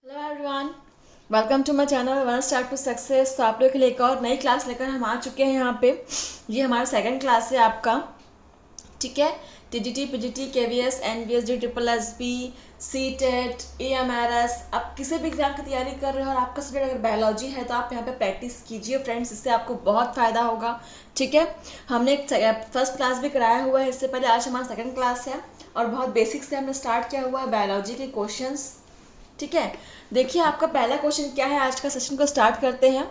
Hello everyone, welcome to my channel one start to success. तो आप लोग के लिए एक और नई क्लास लेकर हम आ चुके हैं यहाँ पे। ये हमारा सेकंड क्लास है आपका, ठीक है। TGT, PGT, KVS, NVSD, triple SB, CTET, AMRS, आप किसी भी एग्जाम की तैयारी कर रहे हो और आपका सब्जेक्ट अगर बायोलॉजी है तो आप यहाँ पे प्रैक्टिस कीजिए फ्रेंड्स, इससे आपको बहुत फ़ायदा होगा, ठीक है। हमने एक फर्स्ट क्लास भी कराया हुआ है इससे पहले, आज हमारा सेकंड क्लास है और बहुत बेसिक से हमने स्टार्ट किया हुआ है बायोलॉजी के क्वेश्चंस, ठीक है। देखिए आपका पहला क्वेश्चन क्या है, आज का सेशन को स्टार्ट करते हैं।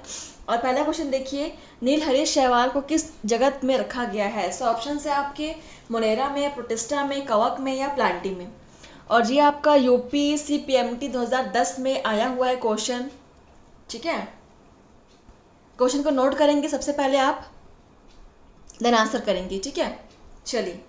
और पहला क्वेश्चन देखिए, नीलहरित शैवाल को किस जगत में रखा गया है। सो ऑप्शन है आपके मोनेरा में, प्रोटिस्टा में, कवक में या प्लांटी में। और ये आपका यूपी CPMT 2010 में आया हुआ है क्वेश्चन, ठीक है। क्वेश्चन को नोट करेंगे सबसे पहले आप, देन आंसर करेंगे, ठीक है। चलिए,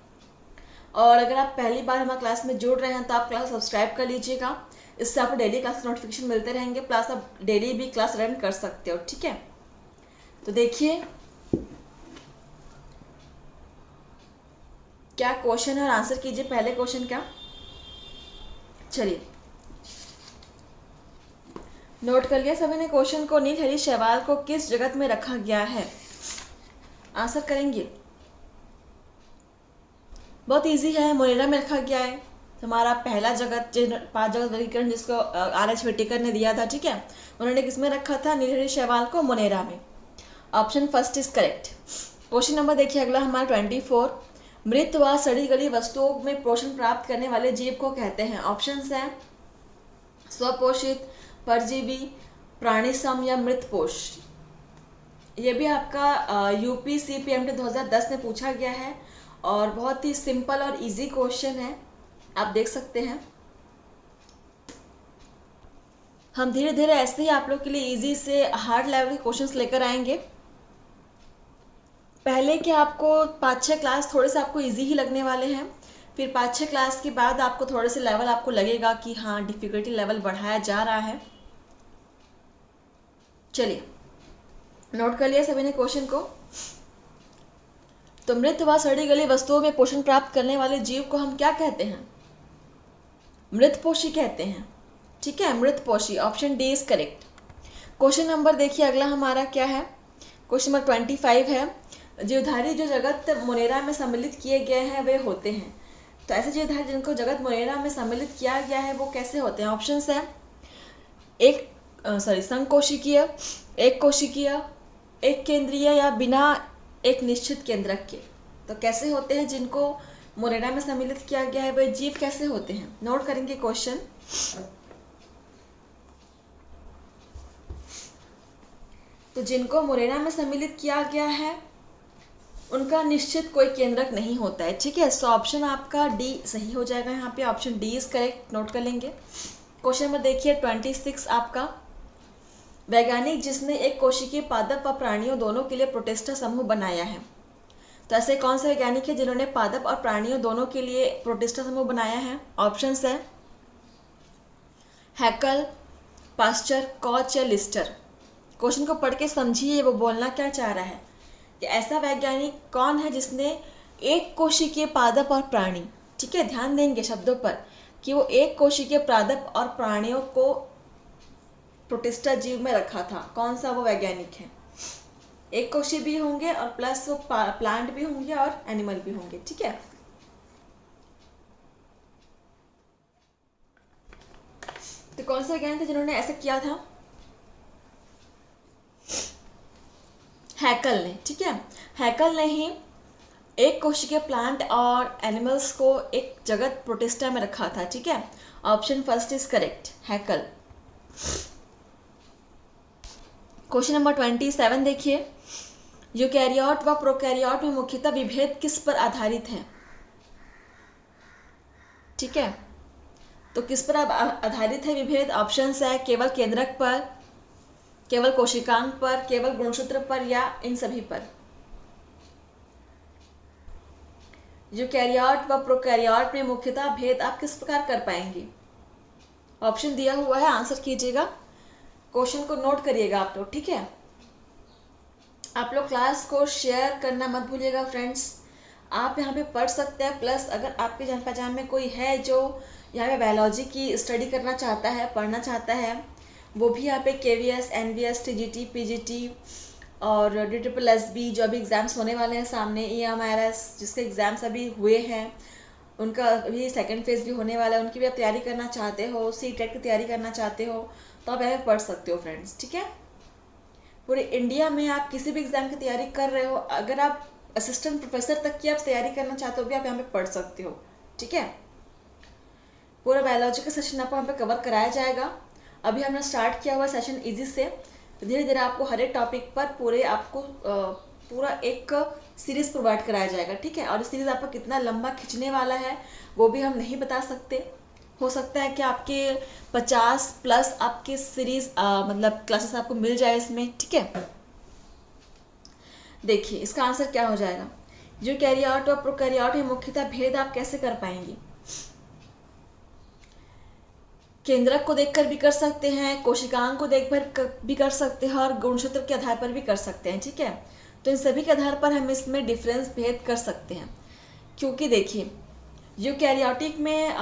और अगर आप पहली बार हमारे क्लास में जुड़ रहे हैं तो आप क्लास सब्सक्राइब कर लीजिएगा, इससे आपको डेली क्लास नोटिफिकेशन मिलते रहेंगे, प्लस आप डेली भी क्लास रन कर सकते हो, ठीक है। तो देखिए क्या क्वेश्चन है और आंसर कीजिए पहले क्वेश्चन का। चलिए, नोट कर लिया सभी ने क्वेश्चन को, नीलहरित शैवाल को किस जगत में रखा गया है, आंसर करेंगे। बहुत इजी है, मोनेरा में रखा गया है। हमारा पहला जगत, 5 जगत वर्गीकरण जिसको RH व्हिटेकर ने दिया था, ठीक है, उन्होंने किसमें रखा था, नीलहरित शैवाल को मोनेरा में। Option first is correct. Question number देखिए अगला हमारा 24, मृत व सड़ी गली वस्तुओं में पोषण प्राप्त करने वाले जीव को कहते हैं। ऑप्शन है स्वपोषित, परजीवी, प्राणीसम या मृतपोष। ये भी आपका यूपी CPMT 2010 में पूछा गया है और बहुत ही सिंपल और इजी क्वेश्चन है, आप देख सकते हैं। हम धीरे धीरे ऐसे ही आप लोग के लिए इजी से हार्ड लेवल के क्वेश्चंस लेकर आएंगे। पहले के आपको 5-6 क्लास थोड़े से आपको इजी ही लगने वाले हैं, फिर 5-6 क्लास के बाद आपको थोड़े से लेवल आपको लगेगा कि हाँ डिफिकल्टी लेवल बढ़ाया जा रहा है। चलिए, नोट कर लिया सभी ने क्वेश्चन को। तो मृत व सड़ी गली वस्तुओं में पोषण प्राप्त करने वाले जीव को हम क्या कहते हैं, मृतपोषी कहते हैं, ठीक है, मृतपोषी। Option D is correct. Question number देखिए अगला हमारा क्या है, क्वेश्चन नंबर 25 है, जीवधारी जो जगत मोनेरा में सम्मिलित किए गए हैं वे होते हैं। तो ऐसे जीवधारी जिनको जगत मोनेरा में सम्मिलित किया गया है वो कैसे होते हैं। ऑप्शन है संकोशिकीय, एक कोशिकीय, एक केंद्रीय या बिना एक निश्चित केंद्रक के। तो कैसे होते हैं जिनको मोनेरा में सम्मिलित किया गया है, वे जीव कैसे होते हैं, नोट करेंगे क्वेश्चन। तो जिनको मोनेरा में सम्मिलित किया गया है उनका निश्चित कोई केंद्रक नहीं होता है, ठीक है। सो ऑप्शन आपका डी सही हो जाएगा, यहाँ पे option D is correct, note कर लेंगे। क्वेश्चन नंबर देखिए 26 आपका, वैज्ञानिक जिसने एक कोशिकीय पादप व प्राणियों दोनों के लिए प्रोटिस्टा समूह बनाया है। तो ऐसे कौन से वैज्ञानिक है जिन्होंने पादप और प्राणियों दोनों के लिए प्रोटिस्टा समूह बनाया है। ऑप्शन है हैकल, पास्चर, कॉच या लिस्टर। क्वेश्चन को पढ़ के समझिए वो बोलना क्या चाह रहा है, कि ऐसा वैज्ञानिक कौन है जिसने एक कोशिकीय पादप और प्राणी, ठीक है, ध्यान देंगे शब्दों पर, कि वो एक कोशिकीय पादप और प्राणियों को प्रोटिस्टा जीव में रखा था। कौन सा वो वैज्ञानिक है, एक कोशी भी होंगे और प्लस वो प्लांट भी होंगे और एनिमल भी होंगे, ठीक है। तो कौन सा वैज्ञानिक थे जिन्होंने ऐसा किया था, हैकल ने, ठीक है। हैकल ने ही एक कोशिकीय प्लांट और एनिमल्स को एक जगत प्रोटिस्टा में रखा था, ठीक है। Option first is correct, Haeckel. Question number 27 देखिए, यूकैरियोट व प्रोकैरियोट में मुख्यतः विभेद किस पर आधारित है, ठीक है। तो किस पर आधारित है विभेद। ऑप्शन है केवल केंद्रक पर, केवल कोशिकांग पर, केवल गुणसूत्र पर या इन सभी पर। यूकैरियोट व प्रोकैरियोट में मुख्यतः भेद आप किस प्रकार कर पाएंगे। ऑप्शन दिया हुआ है, आंसर कीजिएगा, क्वेश्चन को नोट करिएगा आप लोग, ठीक है। आप लोग क्लास को शेयर करना मत भूलिएगा फ्रेंड्स, आप यहाँ पे पढ़ सकते हैं, प्लस अगर आपके जान पहचान में कोई है जो यहाँ पे बायोलॉजी की स्टडी करना चाहता है, पढ़ना चाहता है, वो भी यहाँ पे KVS, NVS, TGT, PGT और DSSB जो अभी एग्ज़ाम्स होने वाले हैं सामने, EMRS जिसके एग्ज़ाम्स अभी हुए हैं, उनका अभी सेकंड फेज़ भी होने वाला है, उनकी भी आप तैयारी करना चाहते हो, CTET की तैयारी करना चाहते हो तो आप यहाँ पे पढ़ सकते हो फ्रेंड्स। ठीक है, पूरे इंडिया में आप किसी भी एग्ज़ाम की तैयारी कर रहे हो, अगर आप असिस्टेंट प्रोफेसर तक की आप तैयारी करना चाहते हो भी आप यहाँ पे पढ़ सकते हो। ठीक है, पूरा बायोलॉजी का सेशन आपको यहाँ पे कवर कराया जाएगा। अभी हमने स्टार्ट किया हुआ सेशन इजी से, तो धीरे धीरे आपको हर एक टॉपिक पर पूरे आपको पूरा एक सीरीज़ प्रोवाइड कराया जाएगा। ठीक है, और इस सीरीज़ आपका कितना लंबा खिंचने वाला है वो भी हम नहीं बता सकते। हो सकता है कि आपके 50+ आपके सीरीज़ मतलब क्लासेस आपको मिल जाए इसमें। ठीक है, देखिए इसका आंसर क्या हो जाएगा। यूकैरियोट और प्रोकैरियोट में मुख्यतः भेद आप कैसे कर पाएंगे? केंद्रक को देखकर भी कर सकते हैं, कोशिकांग को देखकर भी कर सकते हैं और गुणसूत्र के आधार पर भी कर सकते हैं। ठीक है, तो इन सभी के आधार पर हम इसमें डिफरेंस भेद कर सकते हैं, क्योंकि देखिए यूकैरियोटिक में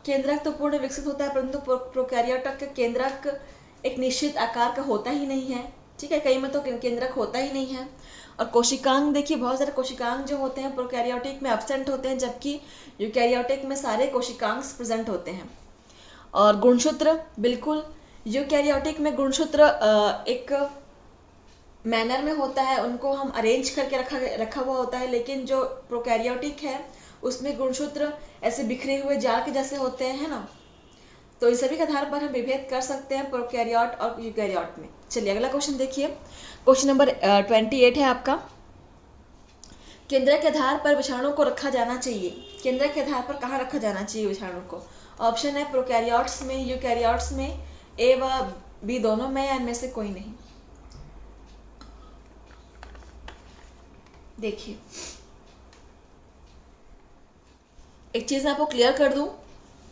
केंद्रक तो पूर्ण विकसित होता है, परंतु प्रोकैरियोटिक का केंद्रक एक निश्चित आकार का होता ही नहीं है। ठीक है, कई में तो केंद्रक होता ही नहीं है। और कोशिकांग देखिए, बहुत सारे कोशिकांग जो होते हैं प्रोकैरियोटिक में एब्सेंट होते हैं, जबकि यूकैरियोटिक में सारे कोशिकांग प्रेजेंट होते हैं। और गुणसूत्र, बिल्कुल यूकैरियोटिक में गुणसूत्र एक मैनर में होता है, उनको हम अरेंज करके रखा हुआ होता है, लेकिन जो प्रोकैरियोटिक है उसमें गुणसूत्र ऐसे बिखरे हुए जाल के जैसे होते हैं, है ना। तो इन सभी के आधार पर हम विभेद कर सकते हैं प्रोकैरियोट और यूकैरियोट में। चलिए अगला क्वेश्चन देखिए, क्वेश्चन नंबर 28 है आपका। केंद्र के आधार पर विषाणु को रखा जाना चाहिए, केंद्र के आधार पर कहाँ रखा जाना चाहिए विषाणु को? ऑप्शन है प्रोकैरियोट्स में, यूकैरियोट्स में, ए व बी दोनों में, या इनमें से कोई नहीं। देखिए एक चीज़ मैं आपको क्लियर कर दूं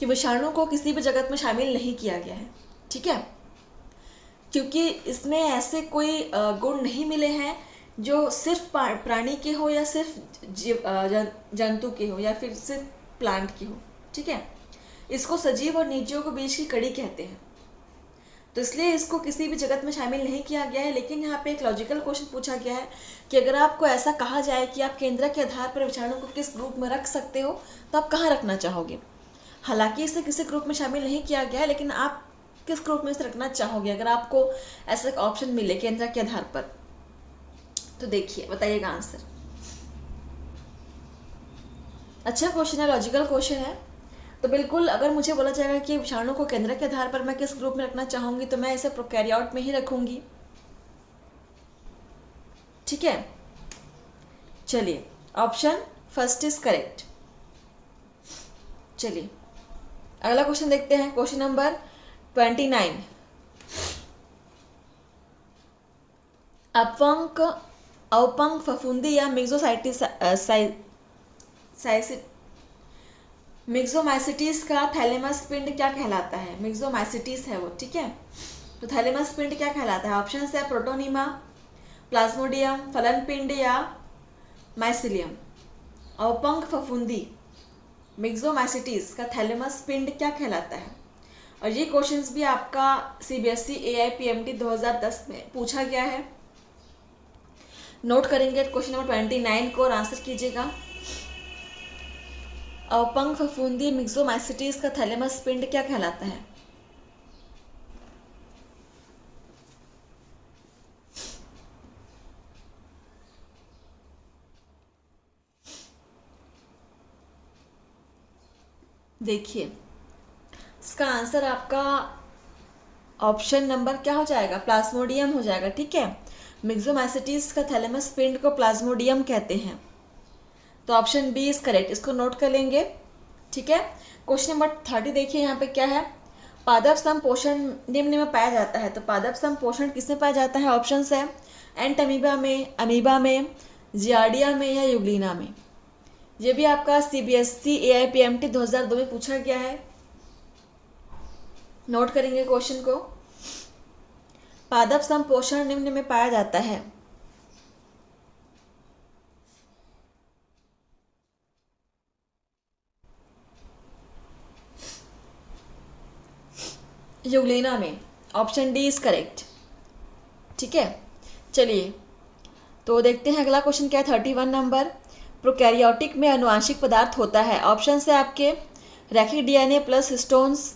कि विषाणु को किसी भी जगत में शामिल नहीं किया गया है। ठीक है, क्योंकि इसमें ऐसे कोई गुण नहीं मिले हैं जो सिर्फ प्राणी के हो या सिर्फ जंतु के हो या फिर सिर्फ प्लांट के हो। ठीक है, इसको सजीव और निर्जीव के बीच की कड़ी कहते हैं, तो इसलिए इसको किसी भी जगत में शामिल नहीं किया गया है। लेकिन यहाँ पे एक लॉजिकल क्वेश्चन पूछा गया है कि अगर आपको ऐसा कहा जाए कि आप केंद्र के आधार पर विषाणु को किस ग्रुप में रख सकते हो, तो आप कहाँ रखना चाहोगे? हालांकि इसे किसी ग्रुप में शामिल नहीं किया गया है, लेकिन आप किस ग्रुप में इसे रखना चाहोगे अगर आपको ऐसा एक ऑप्शन मिले केंद्र के आधार पर? तो देखिए बताइएगा आंसर। अच्छा क्वेश्चन है, लॉजिकल क्वेश्चन है, तो बिल्कुल अगर मुझे बोला जाएगा कि विषाणु को केंद्र के आधार पर मैं किस ग्रुप में रखना चाहूँगी, तो मैं इसे प्रोकैरियोट में ही रखूँगी। ठीक है, चलिए ऑप्शन फर्स्ट इज करेक्ट। चलिए अगला क्वेश्चन देखते हैं, क्वेश्चन नंबर 29। अपंग फफूंदी या मिक्सोमाइसिटीज का थैलेमस पिंड क्या कहलाता है? मिक्सोमाइसिटीज है वो। ठीक है, तो थैलेमस पिंड क्या कहलाता है? ऑप्शन है प्रोटोनिमा, प्लाज्मोडियम, फलन पिंड या माइसिलियम। अपंग फफूंदी मिक्सोमाइसिटीज का थैलेमस पिंड क्या कहलाता है? और ये क्वेश्चंस भी आपका CBSE AIPMT 2010 में पूछा गया है। नोट करेंगे क्वेश्चन नंबर 29 को और आंसर कीजिएगा। अपंग फफूंदी मिक्सोमाइसिटीज का थैलेमस पिंड क्या कहलाता है? देखिए इसका आंसर आपका ऑप्शन नंबर क्या हो जाएगा? प्लाज्मोडियम हो जाएगा। ठीक है, मिक्सोमाइसिटीज का थैलेमस पिंड को प्लाज्मोडियम कहते हैं, तो ऑप्शन बी इज करेक्ट, इसको नोट कर लेंगे। ठीक है, क्वेश्चन नंबर 30 देखिए, यहाँ पे क्या है? पादप संपोषण निम्न में पाया जाता है, तो पादप संपोषण किसमें पाया जाता है? ऑप्शन है एंट अमीबा में, अमीबा में, जियार्डिया में या यूग्लिना में। ये भी आपका CBSE AIPMT 2002 में पूछा गया है। नोट करेंगे क्वेश्चन को। पादप संपोषण निम्न में पाया जाता है, यूग्लिना में। Option D is correct. ठीक है, चलिए तो देखते हैं अगला क्वेश्चन क्या है। 31 नंबर, प्रोकैरियोटिक में अनुवांशिक पदार्थ होता है। ऑप्शन है आपके रैखिक डीएनए प्लस हिस्टोन्स,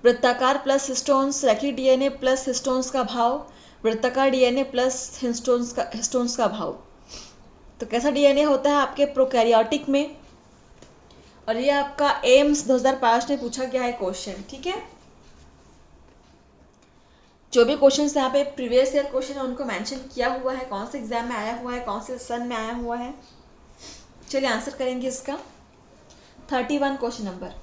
वृत्ताकार प्लस हिस्टोन्स, रैखिक डीएनए प्लस हिस्टोन्स का भाव, वृत्ताकार डीएनए प्लस हिस्टोन्स का भाव। तो कैसा डीएनए होता है आपके प्रोकैरियोटिक में, और ये आपका एम्स 2005 में पूछा गया है क्वेश्चन। ठीक है, जो भी क्वेश्चन यहाँ पे प्रीवियस ईयर क्वेश्चन है उनको मेंशन किया हुआ है, कौन से एग्जाम में आया हुआ है, कौन से सन में आया हुआ है। चलिए आंसर करेंगे इसका। 31 क्वेश्चन नंबर,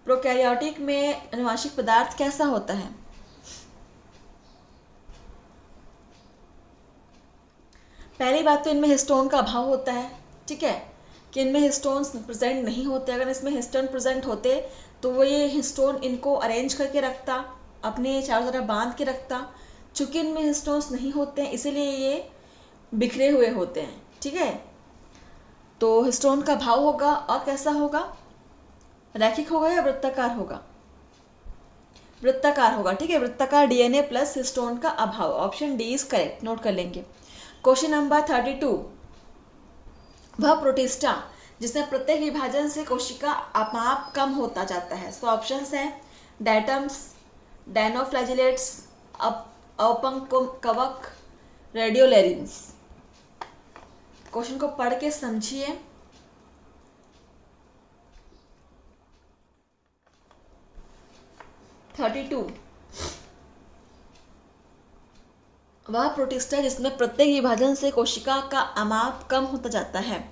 प्रोकैरियोटिक में अनुवांशिक पदार्थ कैसा होता है। पहली बात तो इनमें हिस्टोन का अभाव होता है। ठीक है, कि इनमें हिस्टोन्स प्रेजेंट नहीं होते। अगर इसमें हिस्टोन प्रेजेंट होते तो वो ये हिस्टोन इनको अरेंज करके रखता, अपने चारों तरफ बांध के रखता। चूँकि इनमें हिस्टोन्स नहीं होते हैं इसीलिए ये बिखरे हुए होते हैं। ठीक है, तो हिस्टोन का भाव होगा, और कैसा होगा, रैखिक होगा या वृत्ताकार होगा, वृत्ताकार होगा। ठीक है, वृत्ताकार डीएनए प्लस हिस्टोन का अभाव। Option D is correct, note कर लेंगे। क्वेश्चन नंबर 32, वह प्रोटिस्टा जिसमें प्रत्येक विभाजन से कोशिका अपमाप कम होता जाता है। सो ऑप्शंस हैं डायटम्स, डायनोफ्लैजिलेट्स, अपंकवक, रेडियोलेरिन्स। क्वेश्चन को पढ़ के समझिए। वह प्रोटिस्टा जिसमें प्रत्येक विभाजन से कोशिका का अमाप कम होता जाता है।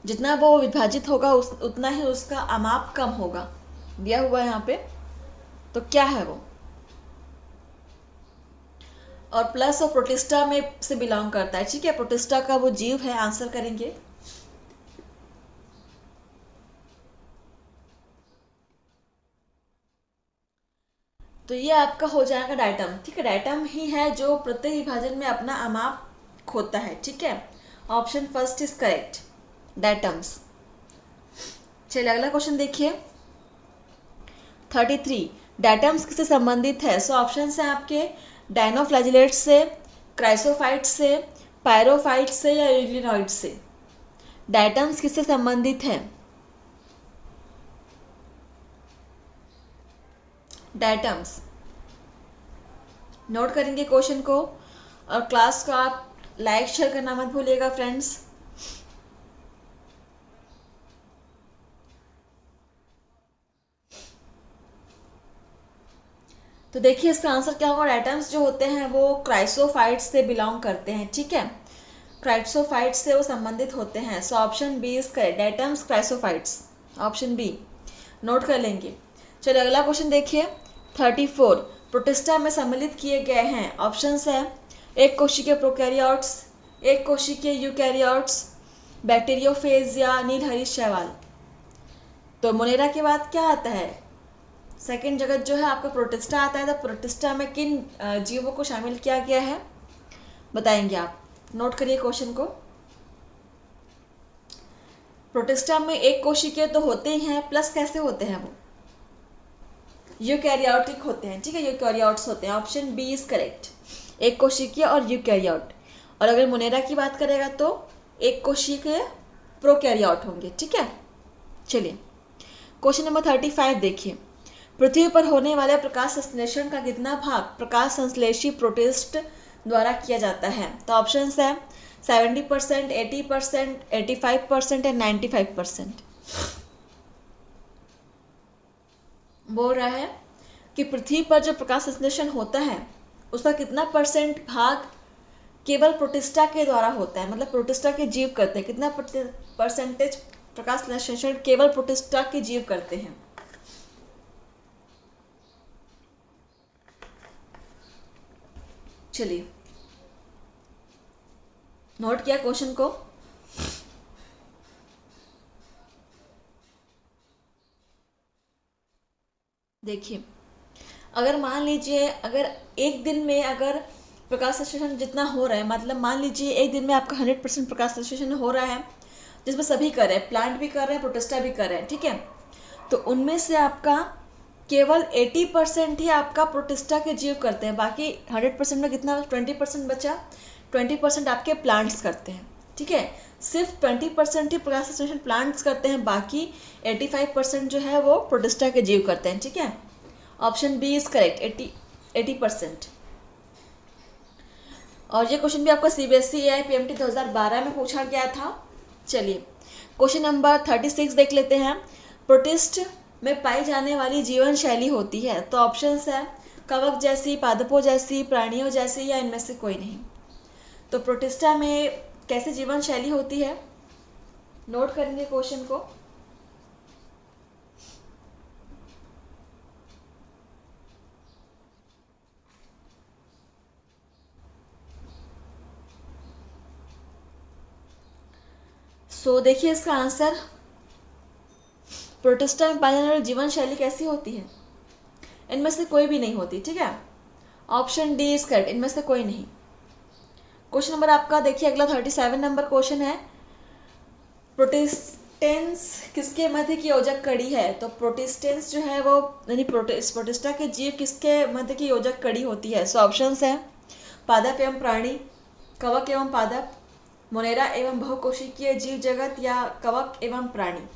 जितना वो विभाजित होगा उतना ही उसका अमाप कम होगा, दिया हुआ है यहाँ पे। तो क्या है वो, और प्लस और प्रोटिस्टा में से बिलोंग करता है। ठीक है, प्रोटिस्टा का वो जीव है। आंसर करेंगे। तो ये आपका हो जाएगा डायटम। ठीक है, डायटम ही है जो प्रत्येक विभाजन में अपना अमाप खोता है। ठीक है, option first is correct, diatoms. चलिए अगला क्वेश्चन देखिए। 33, डायटम्स किससे संबंधित है। सो ऑप्शन है आपके डायनोफ्लैजिलेट्स से, क्राइसोफाइट्स से, पायरोफाइट्स से या यूग्लिनॉइड्स से। डायटम्स किससे संबंधित है, डायटम्स। नोट करेंगे क्वेश्चन को, और क्लास को आप लाइक शेयर करना मत भूलिएगा फ्रेंड्स। तो देखिए इसका आंसर क्या होगा। डायटम्स जो होते हैं वो क्राइसोफाइट्स से बिलोंग करते हैं। ठीक है, क्राइसोफाइट्स से वो संबंधित होते हैं। So option B is correct, diatoms chrysophytes, option B. Note कर लेंगे। चलिए अगला क्वेश्चन देखिए। 34, प्रोटिस्टा में सम्मिलित किए गए हैं। ऑप्शंस है एक कोशिकीय प्रोकैरियोट्स, एक कोशिकीय यूकैरियोट्स, बैक्टीरियोफेज या नीलहरी शैवाल। तो मोनेरा के बाद क्या आता है, सेकंड जगत जो है आपका प्रोटिस्टा आता है। तो प्रोटिस्टा में किन जीवों को शामिल किया गया है बताएंगे आप। नोट करिए क्वेश्चन को। प्रोटिस्टा में एक कोशिकीय तो होते ही हैं, प्लस कैसे होते हैं वो, यूकैरियोटिक होते हैं। ठीक है, यूकैरियोट्स होते हैं। ऑप्शन बी इज करेक्ट, एक कोशिकीय और यूकैरियोट। और अगर मोनेरा की बात करेगा तो एक कोशिकीय प्रोकैरियोट होंगे। ठीक है, चलिए क्वेश्चन नंबर 35 देखिए। पृथ्वी पर होने वाले प्रकाश संश्लेषण का कितना भाग प्रकाश संश्लेषी प्रोटिस्ट द्वारा किया जाता है। तो ऑप्शन है 70%, 80%, 85% एंड 95%। बोल रहा है कि पृथ्वी पर जो प्रकाश संश्लेषण होता है उसका कितना परसेंट भाग केवल प्रोटिस्टा के द्वारा होता है, मतलब प्रोटिस्टा के जीव करते हैं। कितना परसेंटेज प्रकाश संश्लेषण केवल प्रोटिस्टा के जीव करते हैं। चलिए नोट किया क्वेश्चन को। देखिए अगर मान लीजिए अगर एक दिन में अगर प्रकाश संश्लेषण जितना हो रहा है, मतलब मान लीजिए एक दिन में आपका 100% प्रकाश संश्लेषण हो रहा है जिसमें सभी कर रहे हैं, प्लांट भी कर रहे हैं, प्रोटिस्टा भी कर रहे हैं। ठीक है, तो उनमें से आपका केवल 80% ही आपका प्रोटिस्टा के जीव करते हैं, बाकी 100% में कितना 20% बचा, 20% आपके प्लांट्स करते हैं। ठीक है, सिर्फ 20% ही प्रकाश संश्लेषण प्लांट्स करते हैं, बाकी 85% जो है वो प्रोटिस्टा के जीव करते हैं। ठीक है, ऑप्शन बी इज करेक्ट, 80%। और ये क्वेश्चन भी आपका CBSE AIPMT 2012 में पूछा गया था। चलिए क्वेश्चन नंबर 36 देख लेते हैं। प्रोटिस्ट में पाई जाने वाली जीवन शैली होती है, तो ऑप्शंस है कवक जैसी, पादपों जैसी, प्राणियों जैसी, या इनमें से कोई नहीं। तो प्रोटिस्टा में कैसी जीवन शैली होती है, नोट करेंगे क्वेश्चन को। सो देखिए इसका आंसर, प्रोटिस्टा में पाई जाने वाली जीवन शैली कैसी होती है, इनमें से कोई भी नहीं होती। ठीक है, ऑप्शन डी इज करेक्ट, इनमें से कोई नहीं। क्वेश्चन नंबर आपका देखिए अगला 37 नंबर क्वेश्चन है, प्रोटिस्टेंस किसके मध्य की योजक कड़ी है। तो प्रोटिस्टेंस जो है वो यानी प्रोटिस्टा के जीव किसके मध्य की योजक कड़ी होती है। सो ऑप्शंस है पादप एवं प्राणी, कवक एवं पादप, मोनेरा एवं बहुकोशिकीय जीव जगत, या कवक एवं प्राणी।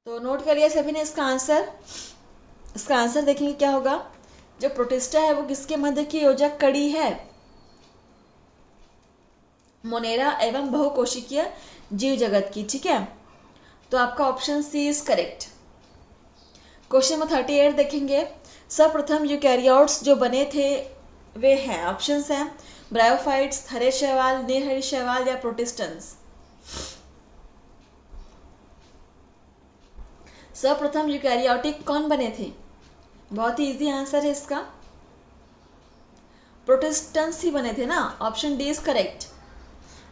तो नोट करिए सभी ने इसका आंसर। इसका आंसर देखेंगे क्या होगा, जो प्रोटिस्टा है वो किसके मध्य की योजक कड़ी है, मोनेरा एवं बहुकोशिकीय जीव जगत की। ठीक है, तो आपका option C is correct. Question number 38 देखेंगे, सर्वप्रथम यूकैरियोट्स जो बने थे वे हैं, ऑप्शंस हैं ब्रायोफाइट्स, हरे शैवाल, निर्हरी शैवाल, या प्रोटिस्टेंस। सर्वप्रथम यूकैरियोटिक कौन बने थे, बहुत ही इजी आंसर है इसका, प्रोटिस्टेंस ही बने थे ना, ऑप्शन डी इज करेक्ट।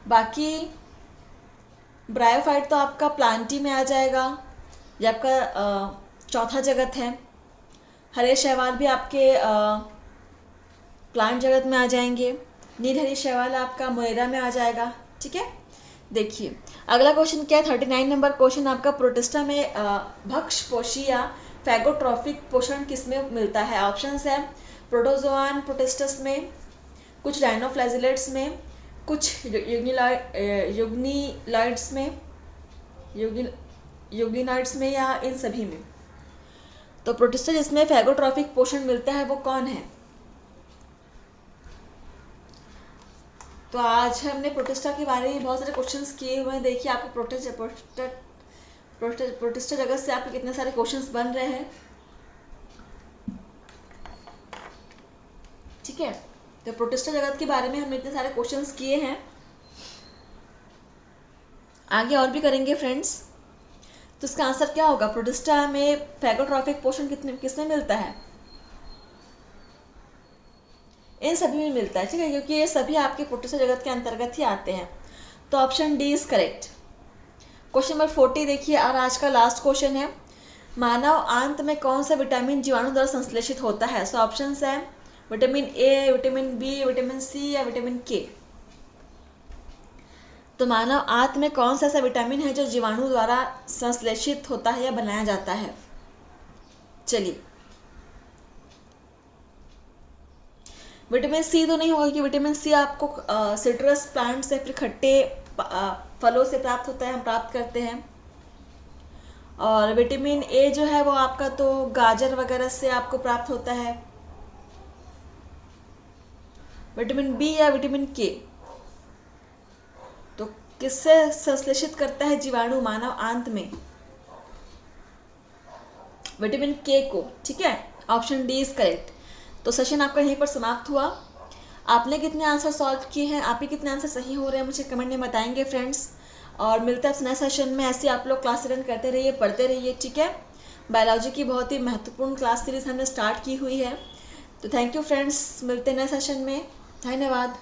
बाकी ब्रायोफाइट तो आपका प्लांटी में आ जाएगा, ये आपका चौथा जगत है। हरे शैवाल भी आपके प्लांट जगत में आ जाएंगे, नीलहरी शैवाल आपका मोनेरा में आ जाएगा। ठीक है, देखिए अगला क्वेश्चन क्या है, 39 नंबर क्वेश्चन आपका, प्रोटिस्टा में भक्ष पोषी या फैगोट्रॉफिक पोषण किसमें मिलता है। ऑप्शंस है प्रोटोजोआन प्रोटिस्टस में, कुछ राइनोफ्लैजिलेट्स में, कुछ युग्निलॉइड्स में, युग्निनॉइड्स में, या इन सभी में। तो प्रोटिस्टा जिसमें फैगोट्रॉफिक पोषण मिलता है वो कौन है। तो आज हमने प्रोटिस्टा के बारे में बहुत सारे क्वेश्चंस किए हुए हैं। देखिए आपको प्रोटिस्टा जगत से आपके कितने सारे क्वेश्चंस बन रहे हैं। ठीक है, तो प्रोटिस्टा जगत के बारे में हमने इतने सारे क्वेश्चंस किए हैं, आगे और भी करेंगे फ्रेंड्स। तो इसका आंसर क्या होगा, प्रोटिस्टा में फैगोट्रॉफिक पोषण किसमें मिलता है, इन सभी में मिलता है। ठीक है, क्योंकि ये सभी आपके प्रोटिस्टा जगत के अंतर्गत ही आते हैं। तो option D is correct. Question number 40 देखिए, और आज का लास्ट क्वेश्चन है, मानव आंत में कौन सा विटामिन जीवाणु द्वारा संश्लेषित होता है। सो ऑप्शंस है vitamin A, vitamin B, vitamin C, या विटामिन के। तो मानव आंत में कौन सा ऐसा विटामिन है जो जीवाणु द्वारा संश्लेषित होता है या बनाया जाता है। चलिए, विटामिन सी तो नहीं होगा, कि विटामिन सी आपको सिट्रस प्लांट से, फिर खट्टे फलों से प्राप्त होता है, हम प्राप्त करते हैं। और विटामिन ए जो है वो आपका तो गाजर वगैरह से आपको प्राप्त होता है। विटामिन बी या विटामिन के, तो किससे संश्लेषित करता है जीवाणु मानव आंत में, विटामिन के को। ठीक है, ऑप्शन डी इज करेक्ट। तो सेशन आपका यहीं पर समाप्त हुआ। आपने कितने आंसर सॉल्व किए हैं, आपके कितने आंसर सही हो रहे हैं, मुझे कमेंट में बताएंगे फ्रेंड्स। और मिलता है नए सेशन में। ऐसे आप लोग क्लास अटेंड करते रहिए, पढ़ते रहिए। ठीक है, बायोलॉजी की बहुत ही महत्वपूर्ण क्लास सीरीज हमने स्टार्ट की हुई है। तो थैंक यू फ्रेंड्स, मिलते हैं नए सेशन में। धन्यवाद।